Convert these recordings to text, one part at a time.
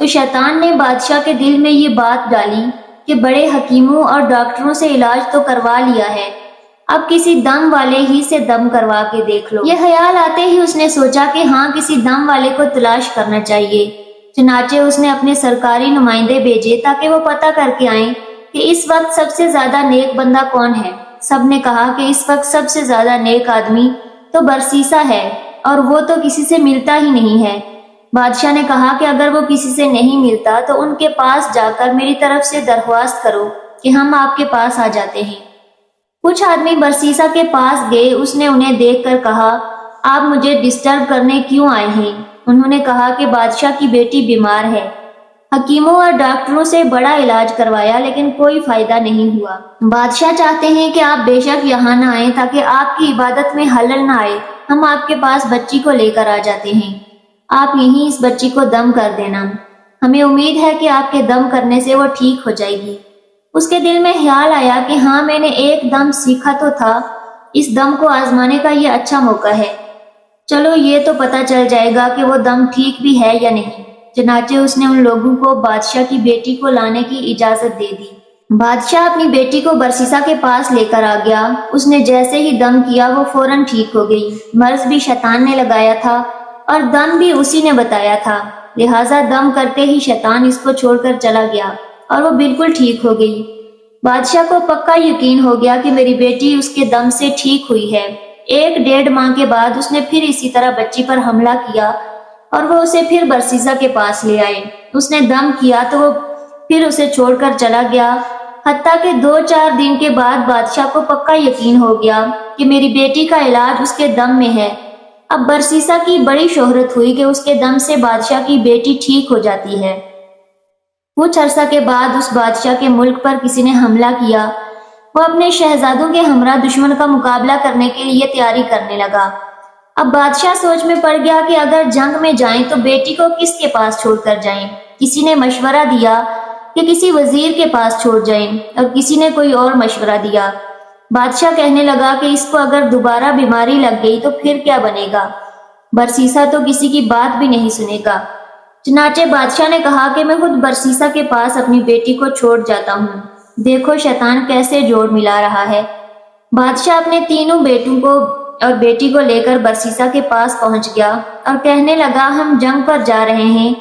تو شیطان نے بادشاہ کے دل میں یہ بات ڈالی کہ بڑے حکیموں اور ڈاکٹروں سے علاج تو کروا لیا ہے، اب کسی دم والے ہی سے دم کروا کے دیکھ لو۔ یہ خیال آتے ہی اس نے سوچا کہ ہاں، کسی دم والے کو تلاش کرنا چاہیے۔ چنانچہ اس نے اپنے سرکاری نمائندے بھیجے تاکہ وہ پتہ کر کے آئیں کہ اس وقت سب سے زیادہ نیک بندہ کون ہے۔ سب نے کہا کہ اس وقت سب سے زیادہ نیک آدمی تو برسیسا ہے، اور وہ تو کسی سے ملتا ہی نہیں ہے۔ بادشاہ نے کہا کہ اگر وہ کسی سے نہیں ملتا تو ان کے پاس جا کر میری طرف سے درخواست کرو کہ ہم آپ کے پاس آ جاتے ہیں۔ کچھ آدمی برسیسا کے پاس گئے۔ اس نے انہیں دیکھ کر کہا، آپ مجھے ڈسٹرب کرنے کیوں آئے ہیں؟ انہوں نے کہا کہ بادشاہ کی بیٹی بیمار ہے، حکیموں اور ڈاکٹروں سے بڑا علاج کروایا لیکن کوئی فائدہ نہیں ہوا۔ بادشاہ چاہتے ہیں کہ آپ بے شک یہاں نہ آئیں تاکہ آپ کی عبادت میں خلل نہ آئے۔ ہم آپ کے پاس بچی کو لے کر آ جاتے ہیں، آپ یہیں اس بچی کو دم کر دینا، ہمیں امید ہے کہ آپ کے دم کرنے سے وہ ٹھیک ہو جائے گی۔ اس کے دل میں خیال آیا کہ ہاں، میں نے ایک دم سیکھا تو تھا، اس دم کو آزمانے کا یہ اچھا موقع ہے، چلو یہ تو پتہ چل جائے گا کہ وہ دم ٹھیک بھی ہے یا نہیں۔ چنانچہ اس نے ان لوگوں کو بادشاہ کی بیٹی کو لانے کی اجازت دے دی۔ بادشاہ اپنی بیٹی کو برسیسا کے پاس لے کر آ گیا۔ اس نے جیسے ہی دم کیا وہ فوراً ٹھیک ہو گئی۔ مرض بھی شیطان نے لگایا تھا اور دم بھی اسی نے بتایا تھا، لہٰذا دم کرتے ہی شیطان اس کو چھوڑ کر چلا گیا اور وہ بالکل ٹھیک ہو گئی۔ بادشاہ کو پکا یقین ہو گیا کہ میری بیٹی اس کے دم سے ٹھیک ہوئی ہے۔ 1 ماہ کے بعد اس نے پھر اسی طرح بچی پر حملہ کیا اور وہ اسے پھر برسیسا کے پاس لے آئے۔ اس نے دم کیا تو وہ پھر اسے چھوڑ کر چلا گیا، حتیٰ کہ 2-4 دن کے بعد بادشاہ کو پکا یقین ہو گیا کہ میری بیٹی کا علاج اس کے دم میں ہے۔ اب برسیسا کی بڑی شہرت ہوئی کہ اس کے دم سے بادشاہ کی بیٹی ٹھیک ہو جاتی ہے۔ کچھ عرصہ کے بعد اس بادشاہ کے ملک پر کسی نے حملہ کیا۔ وہ اپنے شہزادوں کے ہمراہ دشمن کا مقابلہ کرنے کے لیے تیاری کرنے لگا۔ اب بادشاہ سوچ میں پڑ گیا کہ اگر جنگ میں جائیں تو بیٹی کو کس کے پاس چھوڑ کر جائیں۔ کسی نے مشورہ دیا کہ کسی وزیر کے پاس چھوڑ جائیں اور کسی نے کوئی اور مشورہ دیا۔ بادشاہ کہنے لگا کہ اس کو اگر دوبارہ بیماری لگ گئی تو پھر کیا بنے گا؟ برسیسا تو کسی کی بات بھی نہیں سنے گا۔ چنانچہ بادشاہ نے کہا کہ میں خود برسیسا کے پاس اپنی بیٹی کو چھوڑ جاتا ہوں، دیکھو شیطان کیسے جوڑ ملا رہا ہے۔ بادشاہ اپنے تینوں بیٹوں کو اور بیٹی کو لے کر برسیسا کے پاس پہنچ گیا اور کہنے لگا، ہم جنگ پر جا رہے ہیں،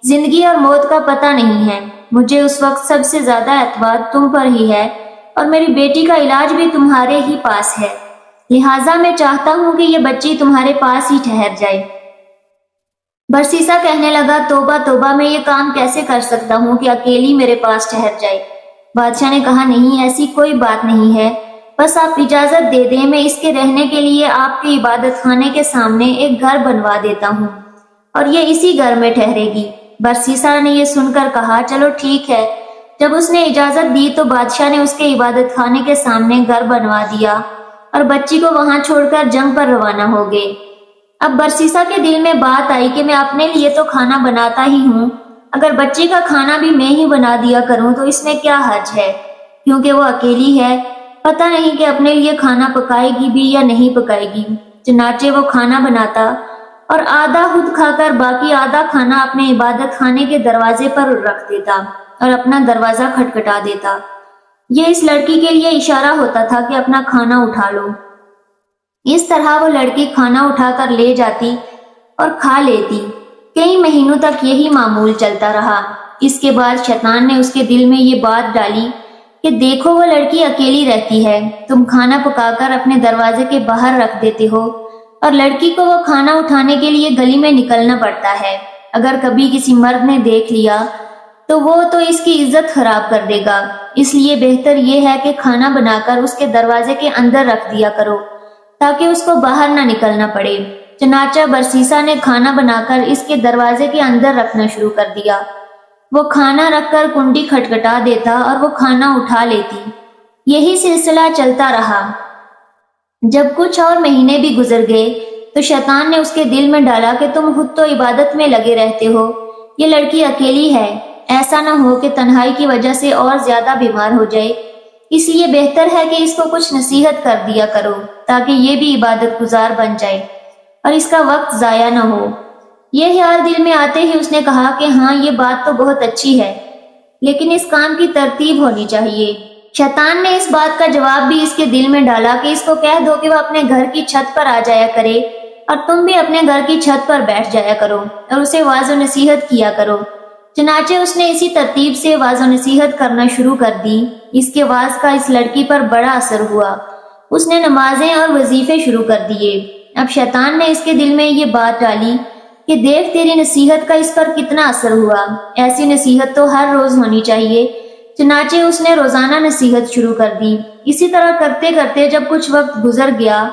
زندگی اور موت کا پتہ نہیں ہے، مجھے اس وقت سب سے زیادہ اعتماد تم پر ہی ہے اور میری بیٹی کا علاج بھی تمہارے ہی پاس ہے، لہٰذا میں چاہتا ہوں کہ یہ بچی تمہارے پاس ہی ٹھہر جائے۔ برسیسا کہنے لگا، توبہ توبہ، میں یہ کام کیسے کر سکتا ہوں کہ اکیلی میرے پاس ٹھہر جائے؟ بادشاہ نے کہا، نہیں، ایسی کوئی بات نہیں ہے، بس آپ اجازت دے دیں، میں اس کے رہنے کے لیے آپ کے عبادت خانے کے سامنے ایک گھر بنوا دیتا ہوں اور یہ اسی گھر میں ٹھہرے گی۔ برسیسا نے یہ سن کر کہا، چلو ٹھیک ہے۔ جب اس نے اجازت دی تو بادشاہ نے اس کے عبادت خانے کے سامنے گھر بنوا دیا اور بچی کو وہاں چھوڑ کر جنگ پر روانہ ہو گئے۔ اب برسیسا کے دل میں بات آئی کہ میں اپنے لیے تو کھانا بناتا ہی ہوں، اگر بچی کا کھانا بھی میں ہی بنا دیا کروں تو اس میں کیا حرج ہے، کیونکہ وہ اکیلی ہے، پتہ نہیں کہ اپنے لیے کھانا پکائے گی بھی یا نہیں پکائے گی۔ چنانچہ وہ کھانا بناتا اور آدھا خود کھا کر باقی آدھا کھانا اپنے عبادت خانے کے دروازے پر رکھ دیتا اور اپنا دروازہ کھٹکھٹا دیتا۔ یہ اس لڑکی کے لیے اشارہ ہوتا تھا کہ اپنا کھانا اٹھا لو۔ اس طرح وہ لڑکی کھانا اٹھا کر لے جاتی اور کھا لیتی۔ کئی مہینوں تک یہی معمول چلتا رہا۔ اس کے بعد شیطان نے اس کے دل میں یہ بات ڈالی کہ دیکھو وہ لڑکی اکیلی رہتی ہے، تم کھانا پکا کر اپنے دروازے کے باہر رکھ دیتے ہو اور لڑکی کو وہ کھانا اٹھانے کے لیے گلی میں نکلنا پڑتا ہے، اگر کبھی کسی مرد نے دیکھ لیا تو وہ تو اس کی عزت خراب کر دے گا، اس لیے بہتر یہ ہے کہ کھانا بنا کر اس کے دروازے کے اندر رکھ دیا کرو تاکہ اس کو باہر نہ نکلنا پڑے۔ چنانچہ برسیسا نے کھانا بنا کر اس کے دروازے کے اندر رکھنا شروع کر دیا۔ وہ کھانا رکھ کر کنڈی کھٹکھٹا دیتا اور وہ کھانا اٹھا لیتی۔ یہی سلسلہ چلتا رہا۔ جب کچھ اور مہینے بھی گزر گئے تو شیطان نے اس کے دل میں ڈالا کہ تم خود تو عبادت میں لگے رہتے ہو، یہ لڑکی اکیلی ہے، ایسا نہ ہو کہ تنہائی کی وجہ سے اور زیادہ بیمار ہو جائے، اس لیے بہتر ہے کہ اس کو کچھ نصیحت کر دیا کرو تاکہ یہ بھی عبادت گزار بن جائے اور اس کا وقت ضائع نہ ہو۔ یہ خیال دل میں آتے ہی اس نے کہا کہ ہاں یہ بات تو بہت اچھی ہے، لیکن اس کام کی ترتیب ہونی چاہیے۔ شیطان نے اس بات کا جواب بھی اس کے دل میں ڈالا کہ اس کو کہہ دو کہ وہ اپنے گھر کی چھت پر آ جایا کرے اور تم بھی اپنے گھر کی چھت پر بیٹھ جایا کرو اور اسے واعظ و نصیحت کیا کرو۔ چنانچہ اس نے اسی ترتیب سے واعظ و نصیحت کرنا شروع کر دی۔ اس کے واعظ کا اس لڑکی پر بڑا اثر ہوا۔ اس نے نمازیں اور وظیفے شروع کر دیے۔ اب شیطان نے اس کے دل میں یہ بات ڈالی کہ دیکھ تیری نصیحت کا اس پر کتنا اثر ہوا، ایسی نصیحت تو ہر روز ہونی چاہیے۔ چنانچہ اس نے روزانہ نصیحت شروع کر دی۔ اسی طرح کرتے کرتے جب کچھ وقت گزر گیا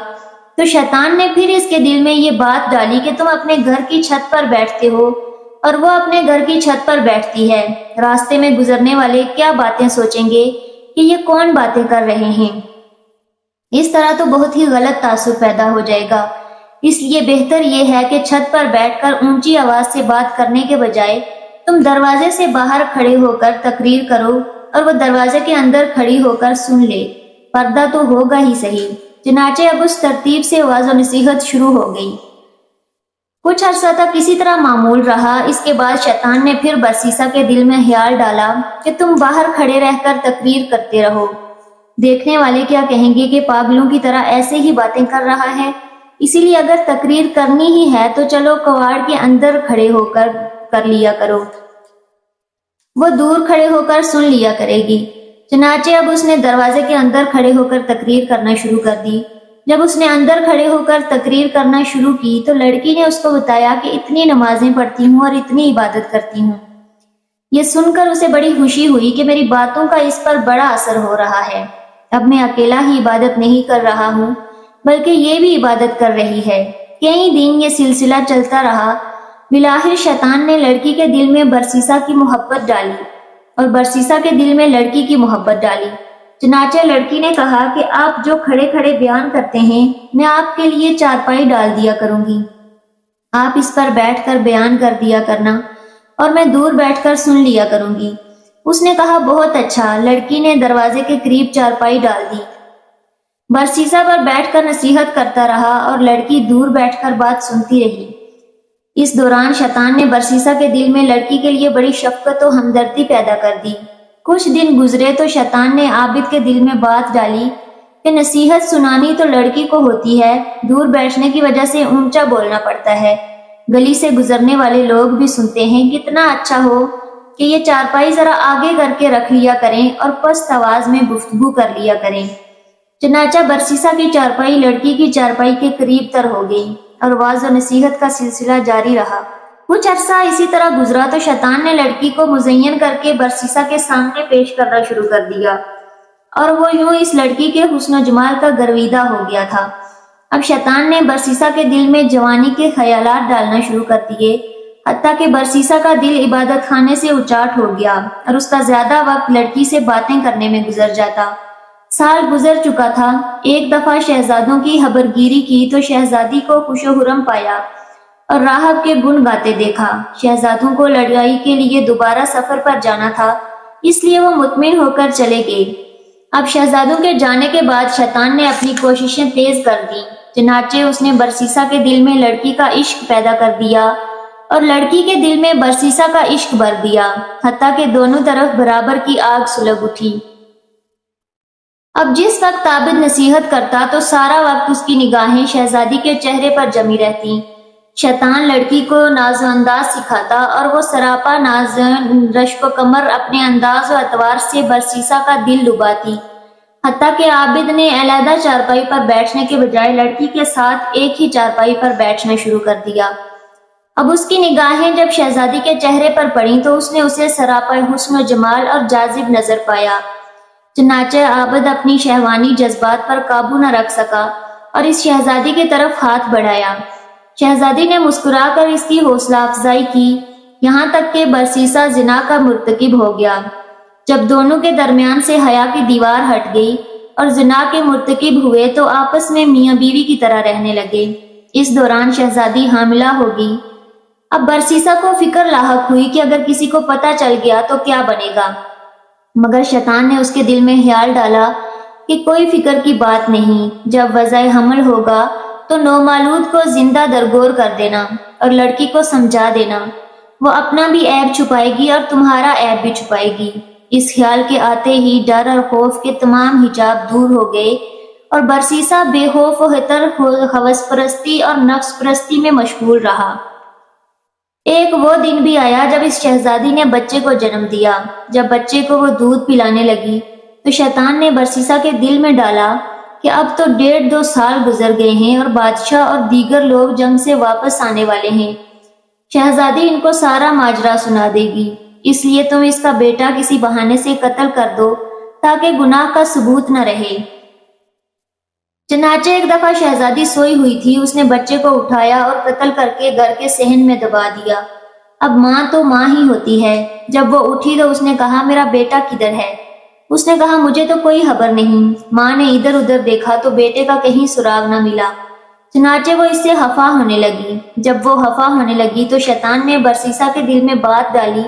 تو شیطان نے پھر اس کے دل میں یہ بات ڈالی کہ تم اپنے گھر کی چھت پر بیٹھتے ہو اور وہ اپنے گھر کی چھت پر بیٹھتی ہے۔ راستے میں گزرنے والے کیا باتیں سوچیں گے کہ یہ کون باتیں کر رہے ہیں؟ اس طرح تو بہت ہی غلط تاثر پیدا ہو جائے گا۔ اس لیے بہتر یہ ہے کہ چھت پر بیٹھ کر اونچی آواز سے بات کرنے کے بجائے تم دروازے سے باہر کھڑے ہو کر تقریر کرو اور وہ دروازے کے اندر کھڑی ہو کر سن لے، پردہ تو ہوگا ہی صحیح۔ چنانچہ اب اس ترتیب سے واعظ و نصیحت شروع ہو گئی۔ کچھ عرصہ تک اسی طرح معمول رہا۔ اس کے بعد شیطان نے پھر برسیسا کے دل میں خیال ڈالا کہ تم باہر کھڑے رہ کر تقریر کرتے رہو، دیکھنے والے کیا کہیں گے کہ پاگلوں کی طرح ایسے ہی باتیں کر رہا ہے، اسی لیے اگر تقریر کرنی ہی ہے تو چلو کواڑ کے اندر کھڑے ہو کر لیا کرو، وہ دور کھڑے ہو کر سن لیا کرے گی۔ چنانچہ اب اس نے دروازے کے اندر کھڑے ہو کر تقریر کرنا شروع کر دی۔ جب اس نے اندر کھڑے ہو کر تقریر کرنا شروع کی تو لڑکی نے اس کو بتایا کہ اتنی نمازیں پڑھتی ہوں اور اتنی عبادت کرتی ہوں۔ یہ سن کر اسے بڑی خوشی ہوئی کہ میری باتوں کا اس پر بڑا اثر ہو رہا ہے۔ اب میں اکیلا ہی عبادت نہیں کر رہا ہوں بلکہ یہ بھی عبادت کر رہی ہے۔ کئی دن یہ سلسلہ چلتا رہا۔ بالآخر شیطان نے لڑکی کے دل میں برسیسا کی محبت ڈالی اور برسیسا کے دل میں لڑکی کی محبت ڈالی۔ چنانچہ لڑکی نے کہا کہ آپ جو کھڑے کھڑے بیان کرتے ہیں میں آپ کے لیے چارپائی ڈال دیا کروں گی، آپ اس پر بیٹھ کر بیان کر دیا کرنا اور میں دور بیٹھ کر سن لیا کروں گی۔ اس نے کہا بہت اچھا۔ لڑکی نے دروازے کے قریب چارپائی ڈال دی، برسیسا پر بیٹھ کر نصیحت کرتا رہا اور لڑکی دور بیٹھ کر بات سنتی رہی۔ اس دوران شیطان نے برسیسا کے دل میں لڑکی کے لیے بڑی شفقت و ہمدردی پیدا کر دی۔ کچھ دن گزرے تو شیطان نے عابد کے دل میں بات ڈالی کہ نصیحت سنانی تو لڑکی کو ہوتی ہے، دور بیٹھنے کی وجہ سے اونچا بولنا پڑتا ہے، گلی سے گزرنے والے لوگ بھی سنتے ہیں، کتنا اچھا ہو کہ یہ چارپائی ذرا آگے کر کے رکھ لیا کریں اور پست آواز میں گفتگو کر لیا کریں۔ چنانچہ برسیسا کی چارپائی لڑکی کی چارپائی کے قریب تر ہو گئی اور واعظ و نصیحت کا سلسلہ جاری رہا۔ کچھ عرصہ اسی طرح گزرا تو شیطان نے لڑکی کو مزین کر کے برسیسا کے سامنے پیش کرنا شروع کر دیا اور وہ یوں اس لڑکی کے حسن و جمال کا گرویدہ ہو گیا تھا۔ اب شیطان نے برسیسا کے دل میں جوانی کے خیالات ڈالنا شروع کر دیے، حتیٰ کہ برسیسا کا دل عبادت خانے سے اچاٹ ہو گیا اور اس کا زیادہ وقت لڑکی سے باتیں کرنے میں گزر جاتا۔ سال گزر چکا تھا۔ ایک دفعہ شہزادوں کی خبرگیری کی تو شہزادی کو خوش و خرم پایا اور راہب کے گن گاتے دیکھا۔ شہزادوں کو لڑائی کے لیے دوبارہ سفر پر جانا تھا، اس لیے وہ مطمئن ہو کر چلے گئے۔ اب شہزادوں کے جانے کے بعد شیطان نے اپنی کوششیں تیز کر دیں۔ چنانچہ اس نے برسیسا کے دل میں لڑکی کا عشق پیدا کر دیا اور لڑکی کے دل میں برسیسا کا عشق بھر دیا، حتیٰ کہ دونوں طرف برابر کی آگ سلگ اٹھی۔ اب جس وقت عابد نصیحت کرتا تو سارا وقت اس کی نگاہیں شہزادی کے چہرے پر جمی رہتی۔ شیطان لڑکی کو ناز و انداز سکھاتا اور وہ سراپا ناز رشک و کمر اپنے انداز و اطوار سے برسیسا کا دل لباتی، حتیٰ کہ عابد نے علیحدہ چارپائی پر بیٹھنے کے بجائے لڑکی کے ساتھ ایک ہی چارپائی پر بیٹھنا شروع کر دیا۔ اب اس کی نگاہیں جب شہزادی کے چہرے پر پڑیں تو اس نے اسے سراپا حسن و جمال اور جاذب نظر پایا۔ چنانچہ عابد اپنی شہوانی جذبات پر قابو نہ رکھ سکا اور اس شہزادی کی طرف ہاتھ بڑھایا۔ شہزادی نے مسکرا کر اس کی حوصلہ افزائی کی، یہاں تک کہ برسیسا زنا کا مرتکب ہو گیا۔ جب دونوں کے درمیان سے حیا کی دیوار ہٹ گئی اور زنا کے مرتکب ہوئے تو آپس میں میاں بیوی کی طرح رہنے لگے۔ اس دوران شہزادی حاملہ ہو گئی۔ اب برسیسا کو فکر لاحق ہوئی کہ اگر کسی کو پتہ چل گیا تو کیا بنے گا، مگر شیطان نے اس کے دل میں خیال ڈالا کہ کوئی فکر کی بات نہیں، جب وضع حمل ہوگا تو نومولود کو زندہ درگور کر دینا، اور لڑکی کو سمجھا دینا، وہ اپنا بھی عیب چھپائے گی اور تمہارا عیب بھی چھپائے گی۔ اس خیال کے آتے ہی ڈر اور خوف کے تمام حجاب دور ہو گئے اور برسیسا بے خوف و خطر ہوس پرستی اور نفس پرستی میں مشغول رہا۔ ایک وہ دن بھی آیا جب اس شہزادی نے بچے کو جنم دیا۔ جب بچے کو وہ دودھ پلانے لگی تو شیطان نے برسیسا کے دل میں ڈالا کہ اب تو 1.5-2 سال گزر گئے ہیں اور بادشاہ اور دیگر لوگ جنگ سے واپس آنے والے ہیں۔ شہزادی ان کو سارا ماجرا سنا دے گی، اس لیے تم اس کا بیٹا کسی بہانے سے قتل کر دو تاکہ گناہ کا ثبوت نہ رہے۔ چنانچہ ایک دفعہ شہزادی سوئی ہوئی تھی، اس نے بچے کو اٹھایا اور قتل کر کے گھر کے صحن میں دبا دیا۔ اب ماں تو ماں ہی ہوتی ہے۔ جب وہ اٹھی تو اس نے کہا میرا بیٹا کدھر ہے؟ اس نے کہا مجھے تو کوئی خبر نہیں۔ ماں نے ادھر ادھر دیکھا تو بیٹے کا کہیں سراغ نہ ملا، چنانچہ وہ اس سے خفا ہونے لگی۔ جب وہ خفا ہونے لگی تو شیطان نے برسیسا کے دل میں بات ڈالی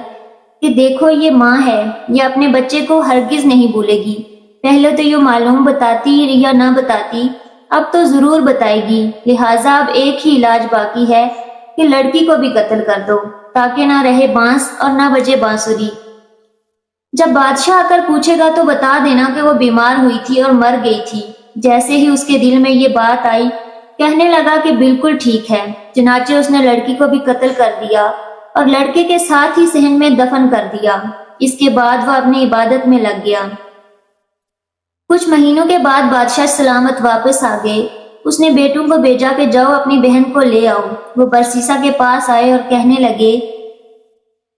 کہ دیکھو یہ ماں ہے، یہ اپنے بچے کو ہرگز نہیں بھولے گی۔ پہلے تو یہ معلوم بتاتی یا نہ بتاتی، اب تو ضرور بتائے گی، لہٰذا اب ایک ہی علاج باقی ہے کہ لڑکی کو بھی قتل کر دو تاکہ نہ رہے بانس اور نہ بجے بانسری۔ جب بادشاہ آ کر پوچھے گا تو بتا دینا کہ وہ بیمار ہوئی تھی اور مر گئی تھی۔ جیسے ہی اس کے دل میں یہ بات آئی، کہنے لگا کہ بالکل ٹھیک ہے۔ چنانچہ اس نے لڑکی کو بھی قتل کر دیا اور لڑکے کے ساتھ ہی صحن میں دفن کر دیا۔ اس کے بعد وہ اپنی عبادت میں لگ گیا۔ کچھ مہینوں کے بعد بادشاہ سلامت واپس آ گئے۔ اس نے بیٹوں کو بھیجا کہ جاؤ اپنی بہن کو لے آؤ۔ وہ برسیسا کے پاس آئے اور کہنے لگے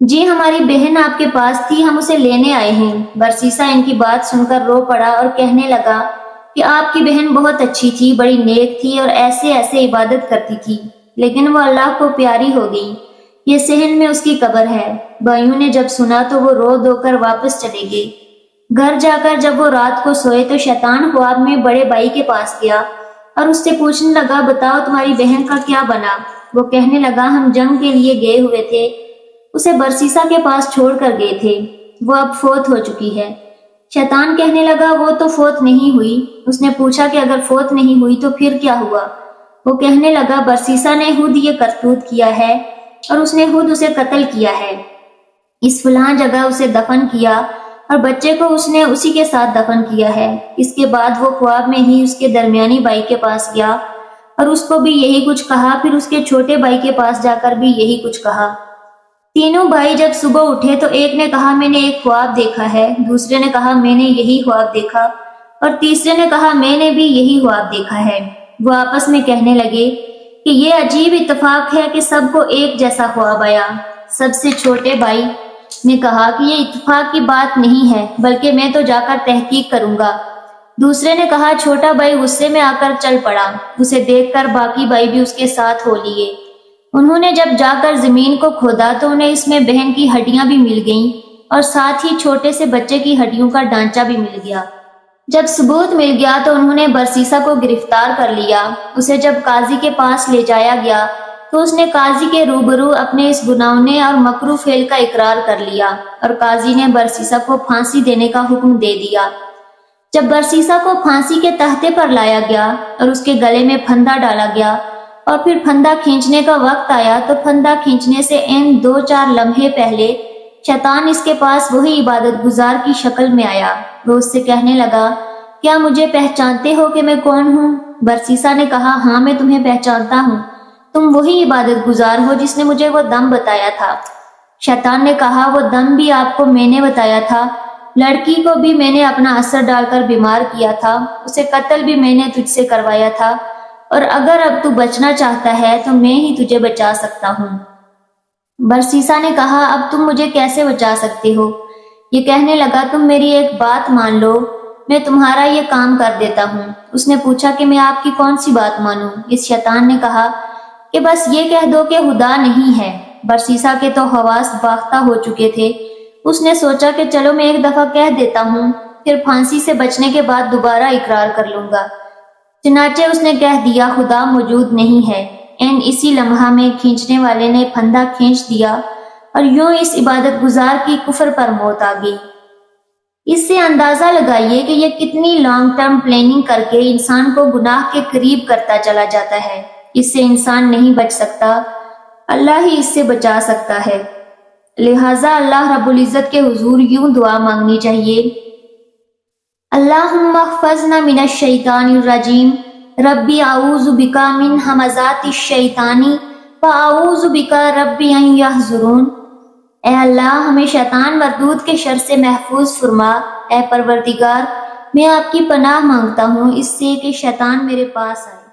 جی ہماری بہن آپ کے پاس تھی، ہم اسے لینے آئے ہیں۔ برسیسا ان کی بات سن کر رو پڑا اور کہنے لگا کہ آپ کی بہن بہت اچھی تھی، بڑی نیک تھی اور ایسے ایسے عبادت کرتی تھی، لیکن وہ اللہ کو پیاری ہو گئی۔ یہ صحن میں اس کی قبر ہے۔ بھائیوں نے جب سنا تو وہ رو دھو کر واپس چلے گئے۔ گھر جا کر جب وہ رات کو سوئے تو شیطان خواب میں بڑے بھائی کے پاس گیا اور اس سے پوچھنے لگا بتاؤ تمہاری بہن کا کیا بنا؟ وہ کہنے لگا ہم جنگ کے لیے گئے ہوئے تھے، اسے برسیسا کے پاس چھوڑ کر گئے تھے، وہ اب فوت ہو چکی ہے۔ شیطان کہنے لگا وہ تو فوت نہیں ہوئی۔ اس نے پوچھا کہ اگر فوت نہیں ہوئی تو پھر کیا ہوا؟ وہ کہنے لگا برسیسا نے خود یہ کرتوت کیا ہے اور اس نے خود اسے قتل کیا ہے، اس فلاں جگہ اسے دفن کیا اور بچے کو اس نے اسی کے ساتھ دفن کیا ہے۔ اس کے بعد وہ خواب میں ہی اس کے درمیانی بھائی کے پاس گیا اور اس کو بھی یہی کچھ کہا، پھر اس کے چھوٹے بھائی کے پاس جا کر بھی یہی کچھ کہا۔ تینوں بھائی جب صبح اٹھے تو ایک نے کہا میں نے ایک خواب دیکھا ہے، دوسرے نے کہا میں نے یہی خواب دیکھا اور تیسرے نے کہا میں نے بھی یہی خواب دیکھا ہے۔ وہ آپس میں کہنے لگے کہ یہ عجیب اتفاق ہے کہ سب کو ایک جیسا خواب آیا۔ سب سے چھوٹے بھائی نے کہا کہ یہ اتفاق کی بات نہیں ہے، بلکہ میں تو جا کر تحقیق کروں گا۔ دوسرے نے کہا چھوٹا بھائی غصے میں آ کر چل پڑا۔ اسے دیکھ کر باقی بھائی بھی اس کے ساتھ ہو لیے۔ انہوں نے جب جا کر زمین کو کھودا تو انہیں اس میں بہن کی ہڈیاں بھی مل گئیں اور ساتھ ہی چھوٹے سے بچے کی ہڈیوں کا ڈھانچہ بھی مل گیا۔ جب ثبوت مل گیا تو انہوں نے برسیسا کو گرفتار کر لیا۔ اسے جب قاضی کے پاس لے جایا گیا تو اس نے قاضی کے روبرو اپنے اس گناہونے اور مکروہ فعل کا اقرار کر لیا اور قاضی نے برسیسا کو پھانسی دینے کا حکم دے دیا۔ جب برسیسا کو پھانسی کے تختے پر لایا گیا اور اس کے گلے میں پھندا ڈالا گیا اور پھر پھندا کھینچنے کا وقت آیا تو پھندا کھینچنے سے 2-4 لمحے پہلے شیطان اس کے پاس وہی عبادت گزار کی شکل میں آیا۔ وہ اس سے کہنے لگا کیا مجھے پہچانتے ہو کہ میں کون ہوں؟ برسیسا نے کہا ہاں میں تمہیں پہچانتا ہوں، تم وہی عبادت گزار ہو جس نے مجھے وہ دم بتایا تھا۔ شیطان نے کہا وہ دم بھی آپ کو میں نے بتایا تھا، لڑکی کو بھی میں نے اپنا اثر ڈال کر بیمار کیا تھا، اسے قتل بھی میں نے تجھ سے کروایا تھا، اور اگر اب تو بچنا چاہتا ہے تو میں ہی تجھے بچا سکتا ہوں۔ برسیسا نے کہا اب تم مجھے کیسے بچا سکتے ہو؟ یہ کہنے لگا تم میری ایک بات مان لو، میں تمہارا یہ کام کر دیتا ہوں۔ اس نے پوچھا کہ میں آپ کی کون سی بات مانوں؟ اس شیطان نے کہا کہ بس یہ کہہ دو کہ خدا نہیں ہے۔ برسیسا کے تو حواس باختہ ہو چکے تھے۔ اس نے سوچا کہ چلو میں ایک دفعہ کہہ دیتا ہوں، پھر پھانسی سے بچنے کے بعد دوبارہ اقرار کر لوں گا۔ چنانچہ اس نے کہہ دیا خدا موجود نہیں ہے۔ اسی لمحہ میں کھینچنے والے نے پھندا کھینچ دیا اور یوں اس عبادت گزار کی کفر پر موت آ گئی۔ اس سے اندازہ لگائیے کہ یہ کتنی لانگ ٹرم پلاننگ کر کے انسان کو گناہ کے قریب کرتا چلا جاتا ہے۔ اس سے انسان نہیں بچ سکتا۔ اللہ ہی اس سے بچا سکتا ہے۔ لہٰذا اللہ رب العزت کے حضور یوں دعا مانگنی چاہیے، اللہم احفظنا من الشیطان الرجیم، ربی اعوذ بک من ہمزات الشیطان واعوذ بک ربی ان یحضرون۔ اے اللہ ہمیں شیطان مردود کے شر سے محفوظ فرما، اے پروردگار میں آپ کی پناہ مانگتا ہوں اس سے کہ شیطان میرے پاس آئے۔